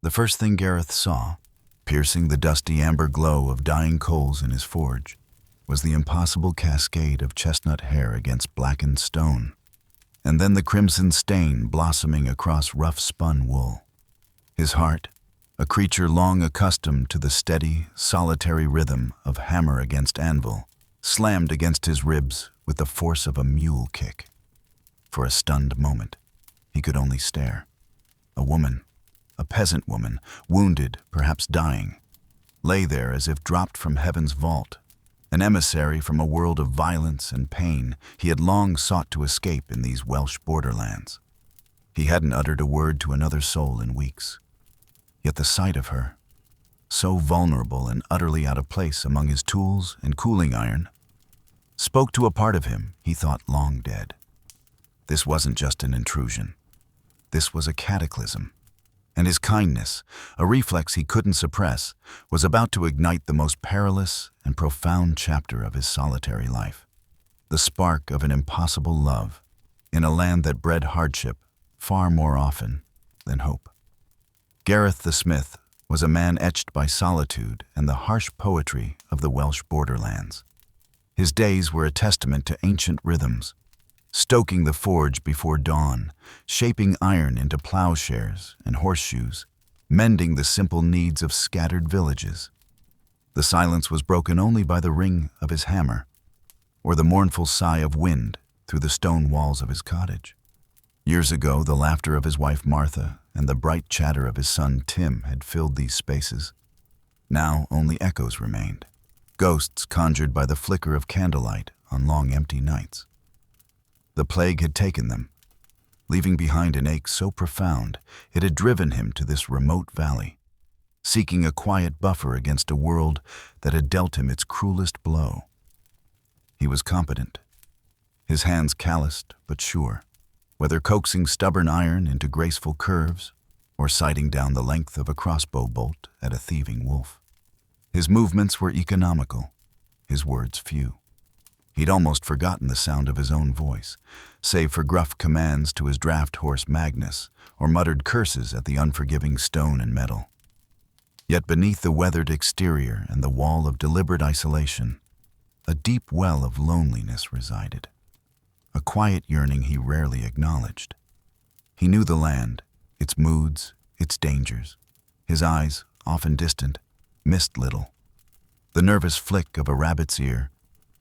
The first thing Gareth saw, piercing the dusty amber glow of dying coals in his forge, was the impossible cascade of chestnut hair against blackened stone, and then the crimson stain blossoming across rough-spun wool. His heart, a creature long accustomed to the steady, solitary rhythm of hammer against anvil, slammed against his ribs with the force of a mule kick. For a stunned moment, he could only stare. A woman, a peasant woman, wounded, perhaps dying, lay there as if dropped from heaven's vault, an emissary from a world of violence and pain he had long sought to escape in these Welsh borderlands. He hadn't uttered a word to another soul in weeks. Yet the sight of her, so vulnerable and utterly out of place among his tools and cooling iron, spoke to a part of him he thought long dead. This wasn't just an intrusion. This was a cataclysm. And his kindness, a reflex he couldn't suppress, was about to ignite the most perilous and profound chapter of his solitary life. The spark of an impossible love in a land that bred hardship far more often than hope. Gareth the Smith was a man etched by solitude and the harsh poetry of the Welsh borderlands. His days were a testament to ancient rhythms, stoking the forge before dawn, shaping iron into plowshares and horseshoes, mending the simple needs of scattered villages. The silence was broken only by the ring of his hammer, or the mournful sigh of wind through the stone walls of his cottage. Years ago, the laughter of his wife Martha and the bright chatter of his son Tim had filled these spaces. Now only echoes remained, ghosts conjured by the flicker of candlelight on long empty nights. The plague had taken them, leaving behind an ache so profound it had driven him to this remote valley, seeking a quiet buffer against a world that had dealt him its cruelest blow. He was competent, his hands calloused but sure, whether coaxing stubborn iron into graceful curves or sighting down the length of a crossbow bolt at a thieving wolf. His movements were economical, his words few. He'd almost forgotten the sound of his own voice, save for gruff commands to his draft horse Magnus or muttered curses at the unforgiving stone and metal. Yet beneath the weathered exterior and the wall of deliberate isolation, a deep well of loneliness resided, a quiet yearning he rarely acknowledged. He knew the land, its moods, its dangers. His eyes, often distant, missed little. The nervous flick of a rabbit's ear,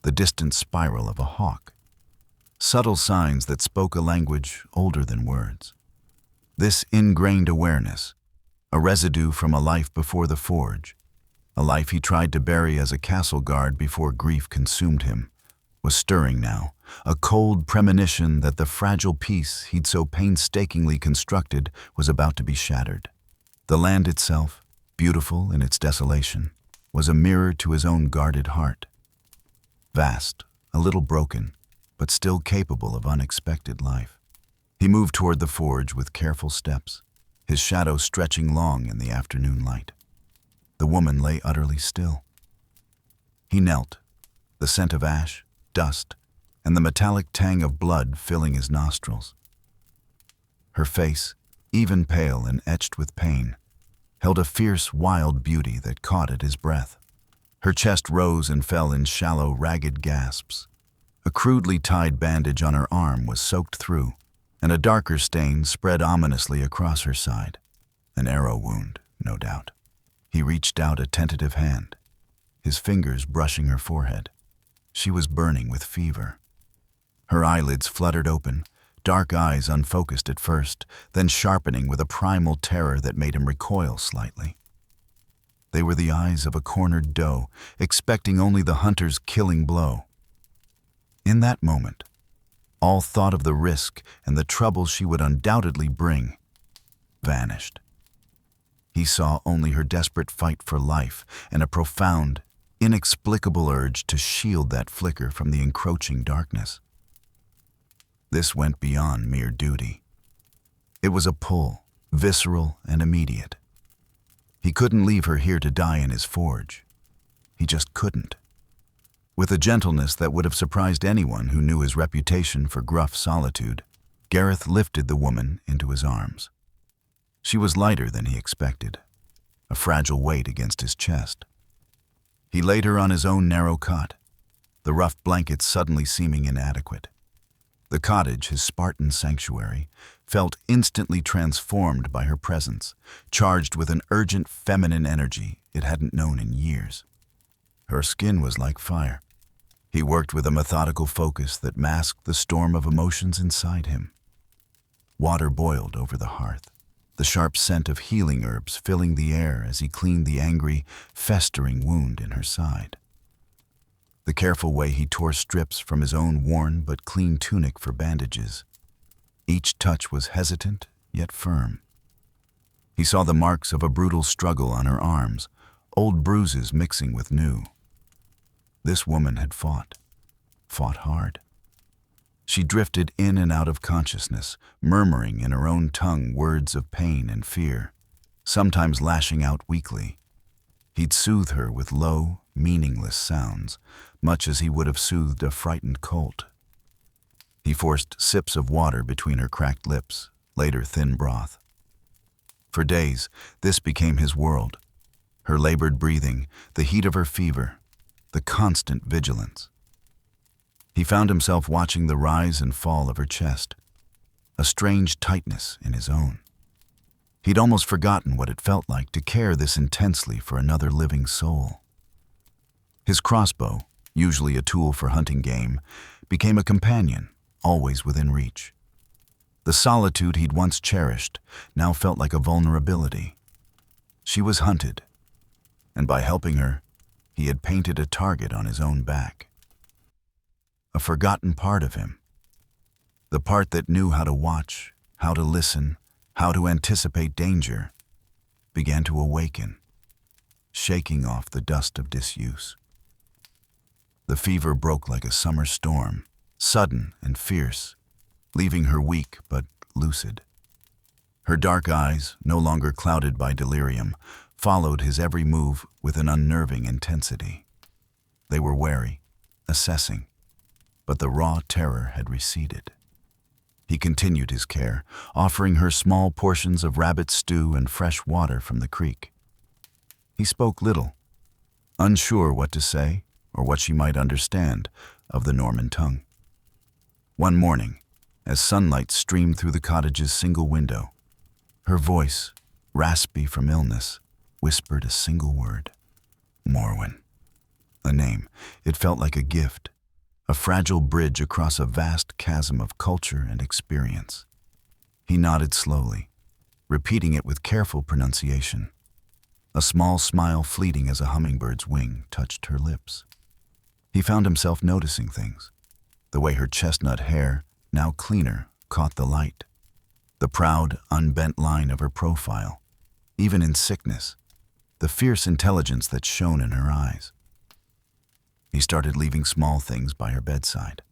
the distant spiral of a hawk. Subtle signs that spoke a language older than words. This ingrained awareness, a residue from a life before the forge, a life he tried to bury as a castle guard before grief consumed him, was stirring now, a cold premonition that the fragile peace he'd so painstakingly constructed was about to be shattered. The land itself, beautiful in its desolation, was a mirror to his own guarded heart. Vast, a little broken, but still capable of unexpected life. He moved toward the forge with careful steps, his shadow stretching long in the afternoon light. The woman lay utterly still. He knelt, the scent of ash, dust, and the metallic tang of blood filling his nostrils. Her face, even pale and etched with pain, held a fierce, wild beauty that caught at his breath. Her chest rose and fell in shallow, ragged gasps. A crudely tied bandage on her arm was soaked through, and a darker stain spread ominously across her side. An arrow wound, no doubt. He reached out a tentative hand, his fingers brushing her forehead. She was burning with fever. Her eyelids fluttered open, dark eyes unfocused at first, then sharpening with a primal terror that made him recoil slightly. They were the eyes of a cornered doe, expecting only the hunter's killing blow. In that moment, all thought of the risk and the trouble she would undoubtedly bring vanished. He saw only her desperate fight for life and a profound, inexplicable urge to shield that flicker from the encroaching darkness. This went beyond mere duty. It was a pull, visceral and immediate. He couldn't leave her here to die in his forge. He just couldn't. With a gentleness that would have surprised anyone who knew his reputation for gruff solitude, Gareth lifted the woman into his arms. She was lighter than he expected, a fragile weight against his chest. He laid her on his own narrow cot, the rough blankets suddenly seeming inadequate. The cottage, his Spartan sanctuary, felt instantly transformed by her presence, charged with an urgent feminine energy it hadn't known in years. Her skin was like fire. He worked with a methodical focus that masked the storm of emotions inside him. Water boiled over the hearth, the sharp scent of healing herbs filling the air as he cleaned the angry, festering wound in her side. The careful way he tore strips from his own worn but clean tunic for bandages. Each touch was hesitant, yet firm. He saw the marks of a brutal struggle on her arms, old bruises mixing with new. This woman had fought hard. She drifted in and out of consciousness, murmuring in her own tongue words of pain and fear, sometimes lashing out weakly. He'd soothe her with low, meaningless sounds, much as he would have soothed a frightened colt. He forced sips of water between her cracked lips, later thin broth. For days, this became his world. Her labored breathing, the heat of her fever, the constant vigilance. He found himself watching the rise and fall of her chest, a strange tightness in his own. He'd almost forgotten what it felt like to care this intensely for another living soul. His crossbow, usually a tool for hunting game, became a companion, always within reach. The solitude he'd once cherished now felt like a vulnerability. She was hunted, and by helping her, he had painted a target on his own back. A forgotten part of him, the part that knew how to watch, how to listen, how to anticipate danger, began to awaken, shaking off the dust of disuse. The fever broke like a summer storm, sudden and fierce, leaving her weak but lucid. Her dark eyes, no longer clouded by delirium, followed his every move with an unnerving intensity. They were wary, assessing, but the raw terror had receded. He continued his care, offering her small portions of rabbit stew and fresh water from the creek. He spoke little, unsure what to say or what she might understand of the Norman tongue. One morning, as sunlight streamed through the cottage's single window, her voice, raspy from illness, whispered a single word. Morwen. A name. It felt like a gift, a fragile bridge across a vast chasm of culture and experience. He nodded slowly, repeating it with careful pronunciation. A small smile fleeting as a hummingbird's wing touched her lips. He found himself noticing things. The way her chestnut hair, now cleaner, caught the light. The proud, unbent line of her profile. Even in sickness, the fierce intelligence that shone in her eyes. He started leaving small things by her bedside.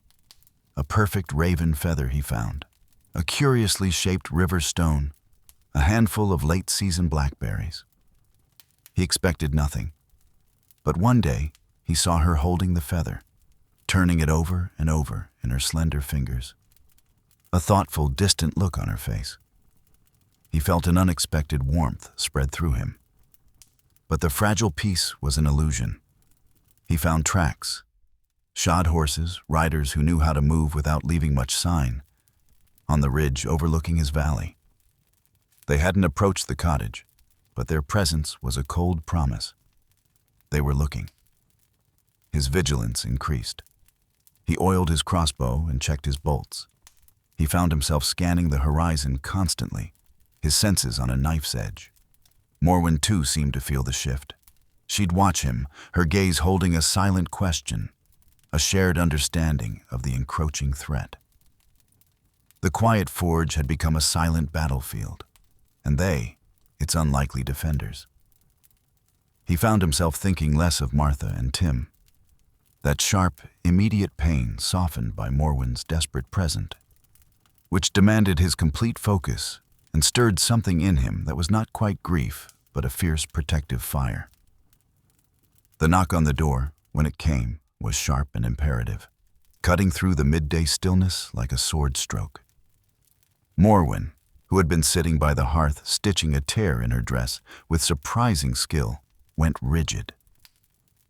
A perfect raven feather he found, a curiously shaped river stone, a handful of late-season blackberries. He expected nothing, but one day he saw her holding the feather, turning it over and over in her slender fingers. A thoughtful, distant look on her face. He felt an unexpected warmth spread through him. But the fragile piece was an illusion. He found tracks, shod horses, riders who knew how to move without leaving much sign, on the ridge overlooking his valley. They hadn't approached the cottage, but their presence was a cold promise. They were looking. His vigilance increased. He oiled his crossbow and checked his bolts. He found himself scanning the horizon constantly, his senses on a knife's edge. Morwen, too, seemed to feel the shift. She'd watch him, her gaze holding a silent question, a shared understanding of the encroaching threat. The quiet forge had become a silent battlefield, and they, its unlikely defenders. He found himself thinking less of Martha and Tim. That sharp, immediate pain softened by Morwen's desperate present, which demanded his complete focus and stirred something in him that was not quite grief, but a fierce protective fire. The knock on the door, when it came, was sharp and imperative, cutting through the midday stillness like a sword stroke. Morwen, who had been sitting by the hearth stitching a tear in her dress with surprising skill, went rigid.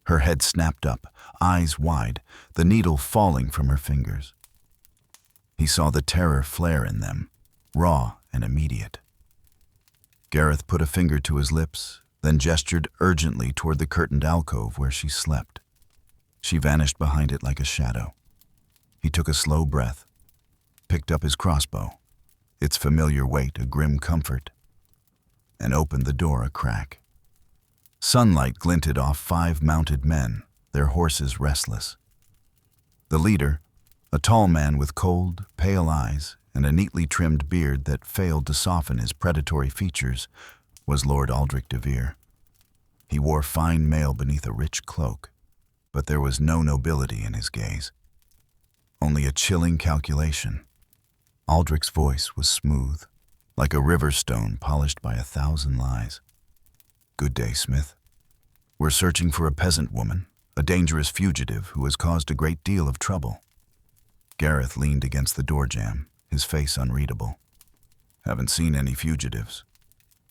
Her head snapped up, eyes wide, the needle falling from her fingers. He saw the terror flare in them, raw and immediate. Gareth put a finger to his lips, then gestured urgently toward the curtained alcove where she slept. She vanished behind it like a shadow. He took a slow breath, picked up his crossbow, its familiar weight a grim comfort, and opened the door a crack. Sunlight glinted off 5 mounted men, their horses restless. The leader, a tall man with cold, pale eyes and a neatly trimmed beard that failed to soften his predatory features, was Lord Aldrich de Vere. He wore fine mail beneath a rich cloak, but there was no nobility in his gaze, only a chilling calculation. Aldrich's voice was smooth, like a river stone polished by 1,000 lies. "Good day, Smith. We're searching for a peasant woman, a dangerous fugitive who has caused a great deal of trouble." Gareth leaned against the door jamb, his face unreadable. "Haven't seen any fugitives.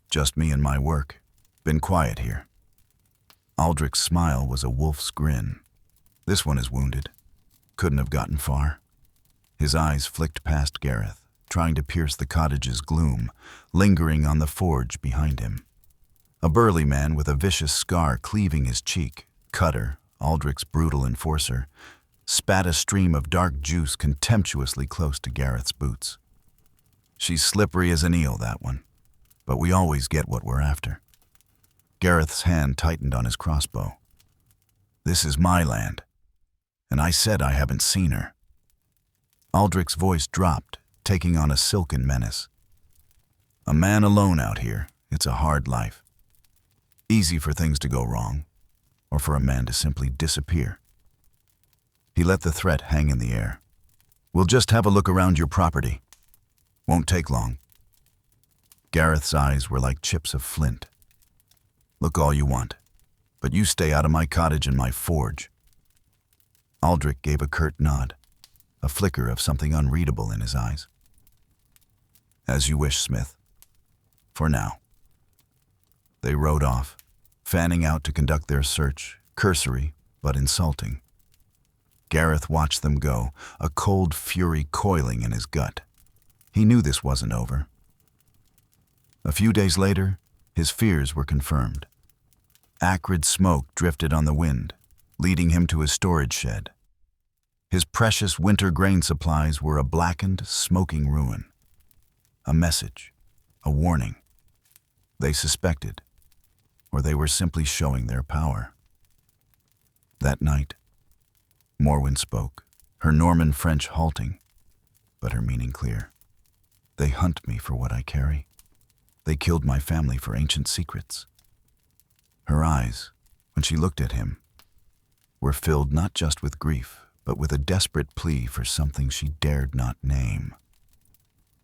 Just me and my work. Been quiet here." Aldrich's smile was a wolf's grin. "This one is wounded. Couldn't have gotten far." His eyes flicked past Gareth, trying to pierce the cottage's gloom, lingering on the forge behind him. A burly man with a vicious scar cleaving his cheek, Cutter, Aldrich's brutal enforcer, spat a stream of dark juice contemptuously close to Gareth's boots. "She's slippery as an eel, that one, but we always get what we're after." Gareth's hand tightened on his crossbow. "This is my land, and I said I haven't seen her." Aldrich's voice dropped, taking on a silken menace. "A man alone out here, it's a hard life. Easy for things to go wrong, or for a man to simply disappear." He let the threat hang in the air. "We'll just have a look around your property. Won't take long." Gareth's eyes were like chips of flint. "Look all you want, but you stay out of my cottage and my forge." Aldrich gave a curt nod, a flicker of something unreadable in his eyes. "As you wish, Smith. For now." They rode off, fanning out to conduct their search, cursory but insulting. Gareth watched them go, a cold fury coiling in his gut. He knew this wasn't over. A few days later, his fears were confirmed. Acrid smoke drifted on the wind, leading him to his storage shed. His precious winter grain supplies were a blackened, smoking ruin. A message, a warning. They suspected, or they were simply showing their power. That night, Morwen spoke, her Norman French halting, but her meaning clear. "They hunt me for what I carry. They killed my family for ancient secrets." Her eyes, when she looked at him, were filled not just with grief, but with a desperate plea for something she dared not name.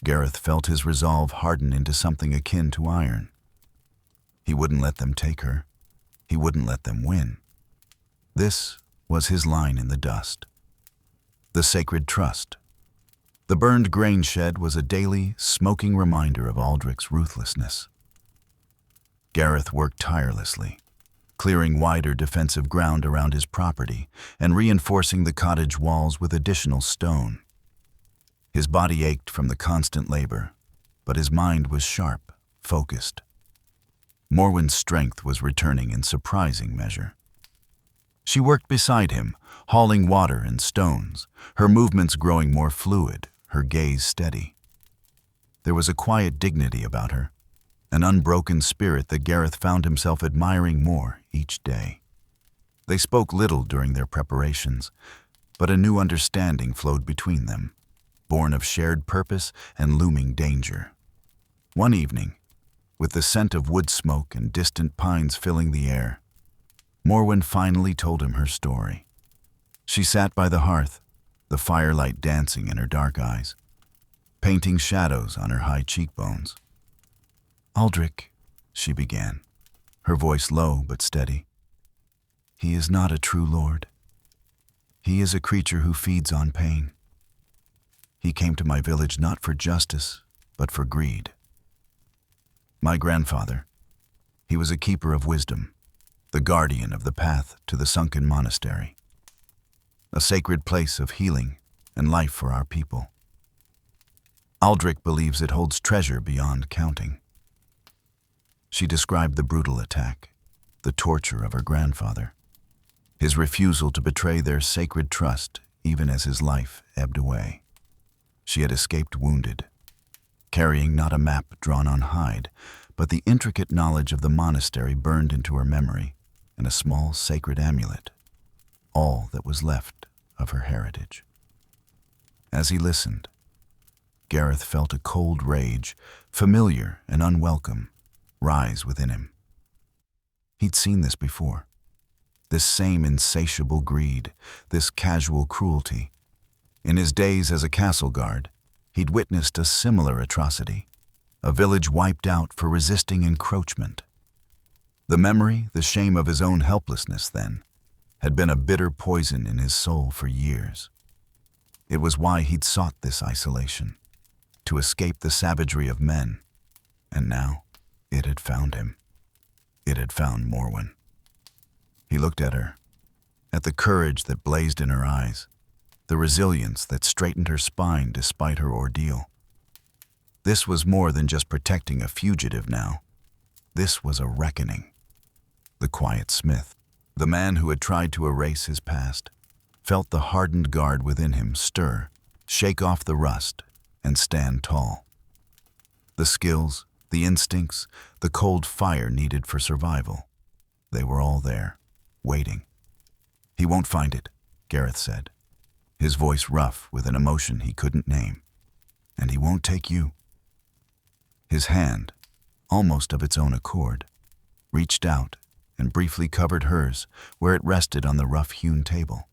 Gareth felt his resolve harden into something akin to iron. He wouldn't let them take her. He wouldn't let them win. This was his line in the dust. The sacred trust. The burned grain shed was a daily, smoking reminder of Aldrich's ruthlessness. Gareth worked tirelessly, clearing wider defensive ground around his property and reinforcing the cottage walls with additional stone. His body ached from the constant labor, but his mind was sharp, focused. Morwen's strength was returning in surprising measure. She worked beside him, hauling water and stones, her movements growing more fluid, her gaze steady. There was a quiet dignity about her, an unbroken spirit that Gareth found himself admiring more each day. They spoke little during their preparations, but a new understanding flowed between them, born of shared purpose and looming danger. One evening, with the scent of wood smoke and distant pines filling the air, Morwen finally told him her story. She sat by the hearth, the firelight dancing in her dark eyes, painting shadows on her high cheekbones. "Aldrich," she began, her voice low but steady, "he is not a true lord. He is a creature who feeds on pain. He came to my village not for justice, but for greed. My grandfather. He was a keeper of wisdom, the guardian of the path to the sunken monastery, a sacred place of healing and life for our people. Aldrich believes it holds treasure beyond counting. She described the brutal attack, the torture of her grandfather, his refusal to betray their sacred trust even as his life ebbed away. She had escaped wounded, carrying not a map drawn on hide, but the intricate knowledge of the monastery burned into her memory, and a small sacred amulet, all that was left of her heritage. As he listened, Gareth felt a cold rage, familiar and unwelcome, rise within him. He'd seen this before. This same insatiable greed, this casual cruelty. In his days as a castle guard, he'd witnessed a similar atrocity, a village wiped out for resisting encroachment. The memory, the shame of his own helplessness then, had been a bitter poison in his soul for years. It was why he'd sought this isolation, to escape the savagery of men, and now it had found him. It had found Morwen. He looked at her, at the courage that blazed in her eyes, the resilience that straightened her spine despite her ordeal. This was more than just protecting a fugitive now. This was a reckoning. The quiet smith, the man who had tried to erase his past, felt the hardened guard within him stir, shake off the rust, and stand tall. The skills, the instincts, the cold fire needed for survival, they were all there, waiting. "He won't find it," Gareth said, his voice rough with an emotion he couldn't name. "And he won't take you." His hand, almost of its own accord, reached out and briefly covered hers where it rested on the rough-hewn table.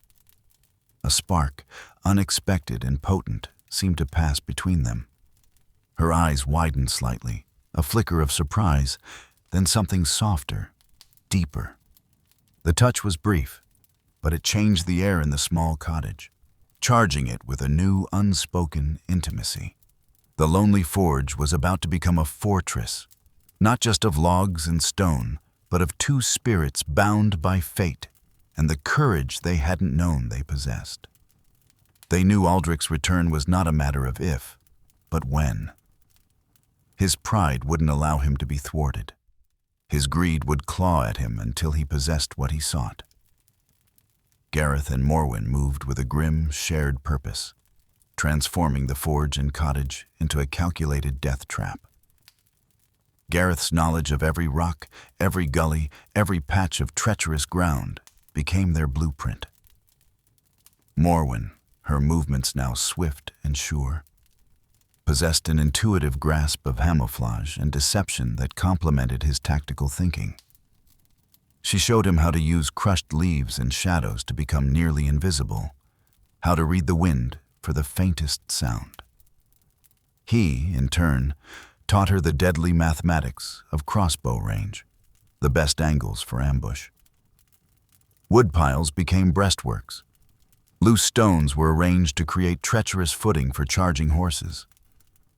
A spark, unexpected and potent, seemed to pass between them. Her eyes widened slightly, a flicker of surprise, then something softer, deeper. The touch was brief, but it changed the air in the small cottage, charging it with a new, unspoken intimacy. The lonely forge was about to become a fortress, not just of logs and stone, but of two spirits bound by fate and the courage they hadn't known they possessed. They knew Aldrich's return was not a matter of if, but when. His pride wouldn't allow him to be thwarted. His greed would claw at him until he possessed what he sought. Gareth and Morwen moved with a grim, shared purpose, transforming the forge and cottage into a calculated death trap. Gareth's knowledge of every rock, every gully, every patch of treacherous ground became their blueprint. Morwen, her movements now swift and sure, possessed an intuitive grasp of camouflage and deception that complemented his tactical thinking. She showed him how to use crushed leaves and shadows to become nearly invisible, how to read the wind for the faintest sound. He, in turn, taught her the deadly mathematics of crossbow range, the best angles for ambush. Woodpiles became breastworks. Loose stones were arranged to create treacherous footing for charging horses.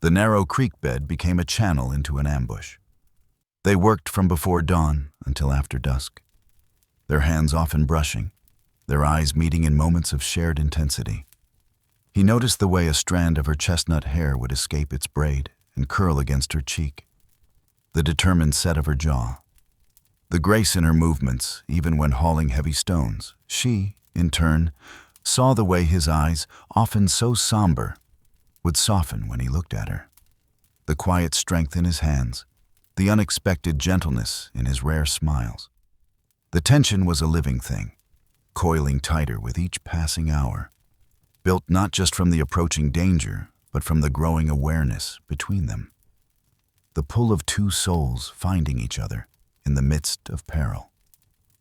The narrow creek bed became a channel into an ambush. They worked from before dawn until after dusk, their hands often brushing, their eyes meeting in moments of shared intensity. He noticed the way a strand of her chestnut hair would escape its braid and curl against her cheek, the determined set of her jaw, the grace in her movements even when hauling heavy stones. She, in turn, saw the way his eyes, often so somber, would soften when he looked at her, the quiet strength in his hands, the unexpected gentleness in his rare smiles. The tension was a living thing, coiling tighter with each passing hour, built not just from the approaching danger, but from the growing awareness between them. The pull of two souls finding each other in the midst of peril.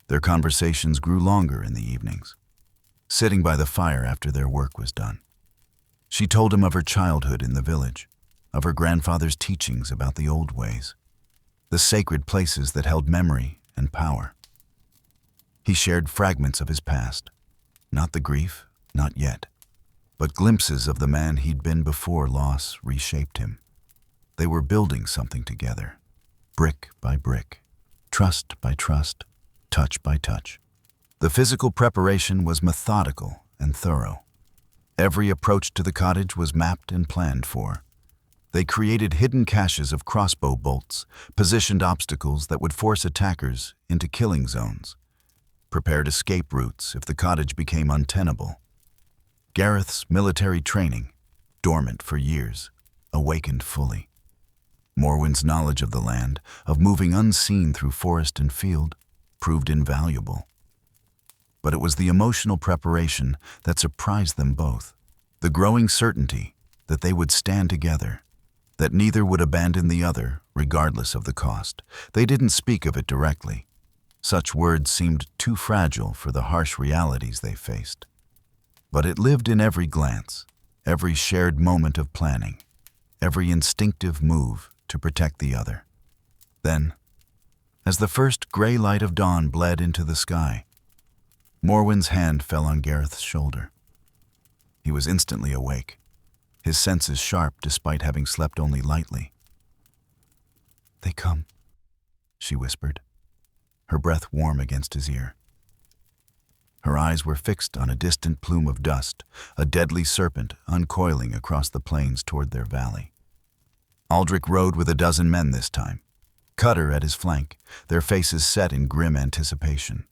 Their conversations grew longer in the evenings, sitting by the fire after their work was done. She told him of her childhood in the village, of her grandfather's teachings about the old ways, the sacred places that held memory and power. He shared fragments of his past, not the grief, not yet, but glimpses of the man he'd been before loss reshaped him. They were building something together, brick by brick, trust by trust, touch by touch. The physical preparation was methodical and thorough. Every approach to the cottage was mapped and planned for. They created hidden caches of crossbow bolts, positioned obstacles that would force attackers into killing zones, prepared escape routes if the cottage became untenable. Gareth's military training, dormant for years, awakened fully. Morwen's knowledge of the land, of moving unseen through forest and field, proved invaluable. But it was the emotional preparation that surprised them both. The growing certainty that they would stand together, that neither would abandon the other, regardless of the cost. They didn't speak of it directly. Such words seemed too fragile for the harsh realities they faced. But it lived in every glance, every shared moment of planning, every instinctive move to protect the other. Then, as the first gray light of dawn bled into the sky, Morwen's hand fell on Gareth's shoulder. He was instantly awake, his senses sharp despite having slept only lightly. "They come," she whispered, her breath warm against his ear. Her eyes were fixed on a distant plume of dust, a deadly serpent uncoiling across the plains toward their valley. Aldrich rode with a dozen men this time, Cutter at his flank, their faces set in grim anticipation.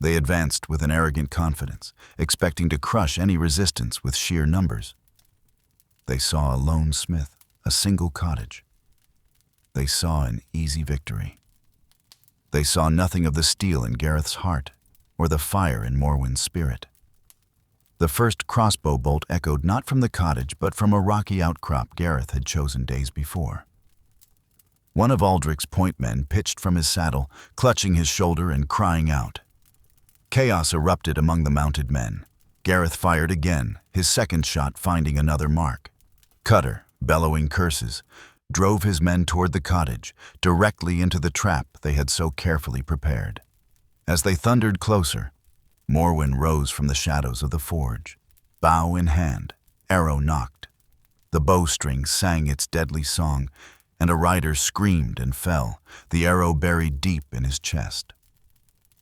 They advanced with an arrogant confidence, expecting to crush any resistance with sheer numbers. They saw a lone smith, a single cottage. They saw an easy victory. They saw nothing of the steel in Gareth's heart or the fire in Morwen's spirit. The first crossbow bolt echoed not from the cottage but from a rocky outcrop Gareth had chosen days before. One of Aldrich's point men pitched from his saddle, clutching his shoulder and crying out. Chaos erupted among the mounted men. Gareth fired again, his second shot finding another mark. Cutter, bellowing curses, drove his men toward the cottage, directly into the trap they had so carefully prepared. As they thundered closer, Morwen rose from the shadows of the forge. Bow in hand, arrow nocked. The bowstring sang its deadly song, and a rider screamed and fell, the arrow buried deep in his chest.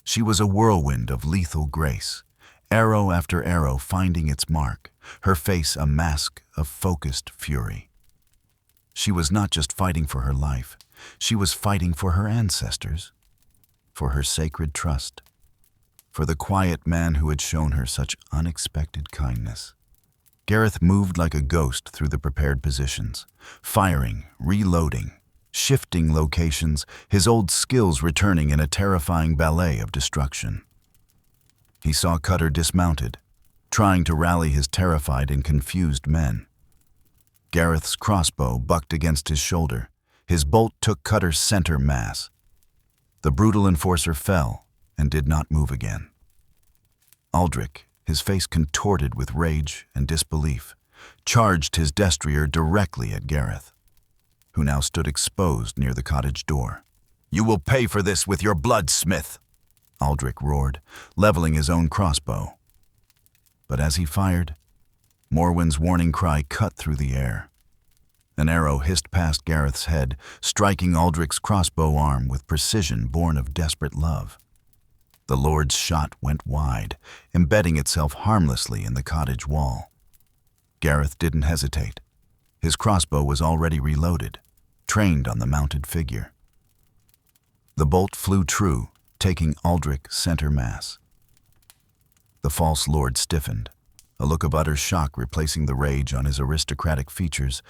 She was a whirlwind of lethal grace, arrow after arrow finding its mark, her face a mask of focused fury. She was not just fighting for her life, she was fighting for her ancestors, for her sacred trust, for the quiet man who had shown her such unexpected kindness. Gareth moved like a ghost through the prepared positions, firing, reloading, shifting locations, his old skills returning in a terrifying ballet of destruction. He saw Cutter dismounted, trying to rally his terrified and confused men. Gareth's crossbow bucked against his shoulder. His bolt took Cutter's center mass. The brutal enforcer fell and did not move again. Aldrich, his face contorted with rage and disbelief, charged his destrier directly at Gareth, who now stood exposed near the cottage door. "You will pay for this with your blood, Smith!" Aldrich roared, leveling his own crossbow. But as he fired, Morwen's warning cry cut through the air. An arrow hissed past Gareth's head, striking Aldrich's crossbow arm with precision born of desperate love. The Lord's shot went wide, embedding itself harmlessly in the cottage wall. Gareth didn't hesitate. His crossbow was already reloaded, trained on the mounted figure. The bolt flew true, taking Aldrich center mass. The false lord stiffened, a look of utter shock replacing the rage on his aristocratic features,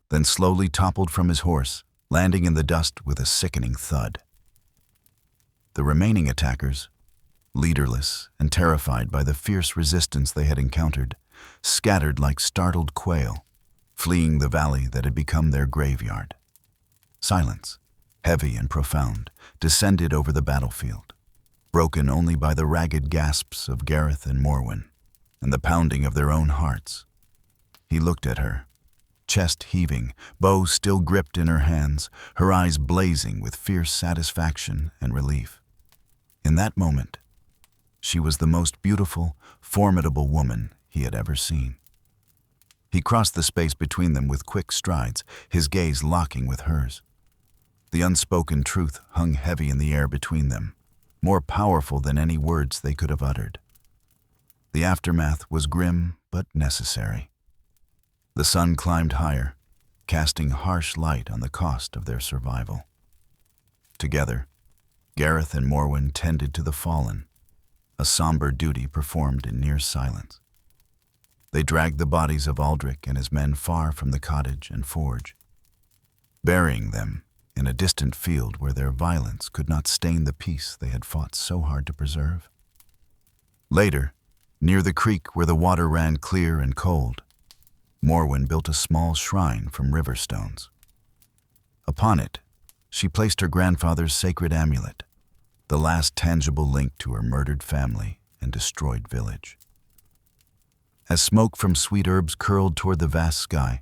then slowly toppled from his horse, landing in the dust with a sickening thud. The remaining attackers, leaderless and terrified by the fierce resistance they had encountered, scattered like startled quail, fleeing the valley that had become their graveyard. Silence, heavy and profound, descended over the battlefield, broken only by the ragged gasps of Gareth and Morwen and the pounding of their own hearts. He looked at her, chest heaving, bow still gripped in her hands, her eyes blazing with fierce satisfaction and relief. In that moment, she was the most beautiful, formidable woman he had ever seen. He crossed the space between them with quick strides, his gaze locking with hers. The unspoken truth hung heavy in the air between them, more powerful than any words they could have uttered. The aftermath was grim but necessary. The sun climbed higher, casting harsh light on the cost of their survival. Together, Gareth and Morwen tended to the fallen, a somber duty performed in near silence. They dragged the bodies of Aldrich and his men far from the cottage and forge, burying them in a distant field where their violence could not stain the peace they had fought so hard to preserve. Later, near the creek where the water ran clear and cold, Morwen built a small shrine from river stones. Upon it, she placed her grandfather's sacred amulet, the last tangible link to her murdered family and destroyed village. As smoke from sweet herbs curled toward the vast sky,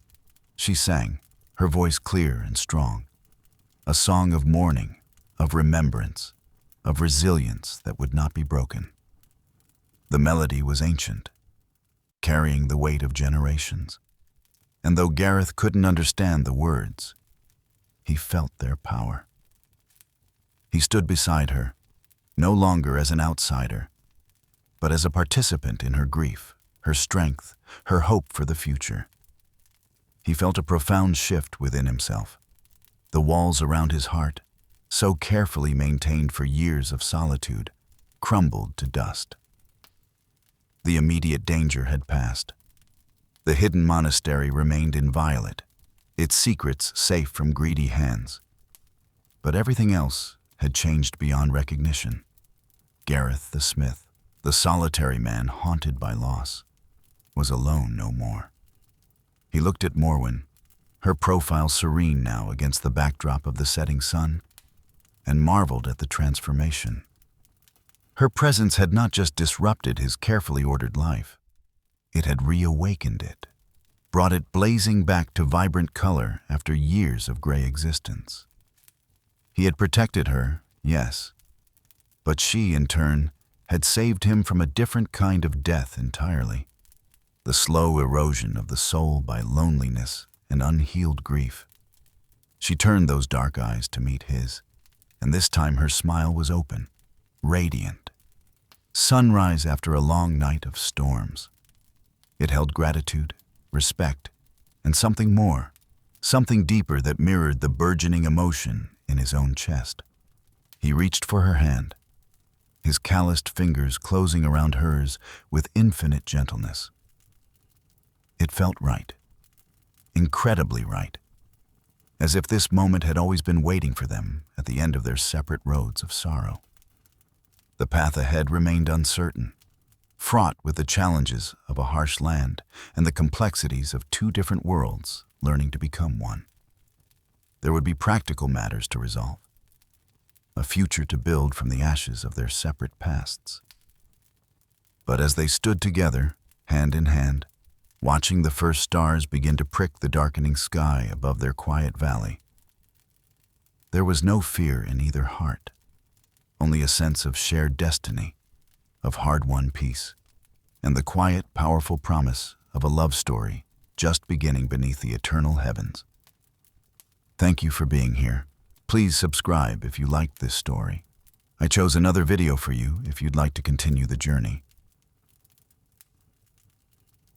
she sang, her voice clear and strong, a song of mourning, of remembrance, of resilience that would not be broken. The melody was ancient, carrying the weight of generations, and though Gareth couldn't understand the words, he felt their power. He stood beside her, no longer as an outsider, but as a participant in her grief, her strength, her hope for the future. He felt a profound shift within himself. The walls around his heart, so carefully maintained for years of solitude, crumbled to dust. The immediate danger had passed. The hidden monastery remained inviolate, its secrets safe from greedy hands. But everything else had changed beyond recognition. Gareth the smith, the solitary man haunted by loss, was alone no more. He looked at Morwen, her profile serene now against the backdrop of the setting sun, and marveled at the transformation. Her presence had not just disrupted his carefully ordered life, it had reawakened it, brought it blazing back to vibrant color after years of gray existence. He had protected her, yes, but she, in turn, had saved him from a different kind of death entirely, the slow erosion of the soul by loneliness and unhealed grief. She turned those dark eyes to meet his, and this time her smile was open, radiant. Sunrise after a long night of storms. It held gratitude, respect, and something more, something deeper that mirrored the burgeoning emotion in his own chest. He reached for her hand, his calloused fingers closing around hers with infinite gentleness. It felt right, incredibly right, as if this moment had always been waiting for them at the end of their separate roads of sorrow. The path ahead remained uncertain, fraught with the challenges of a harsh land and the complexities of two different worlds learning to become one. There would be practical matters to resolve, a future to build from the ashes of their separate pasts. But as they stood together, hand in hand, watching the first stars begin to prick the darkening sky above their quiet valley, there was no fear in either heart, only a sense of shared destiny, of hard-won peace, and the quiet, powerful promise of a love story just beginning beneath the eternal heavens. Thank you for being here. Please subscribe if you liked this story. I chose another video for you if you'd like to continue the journey.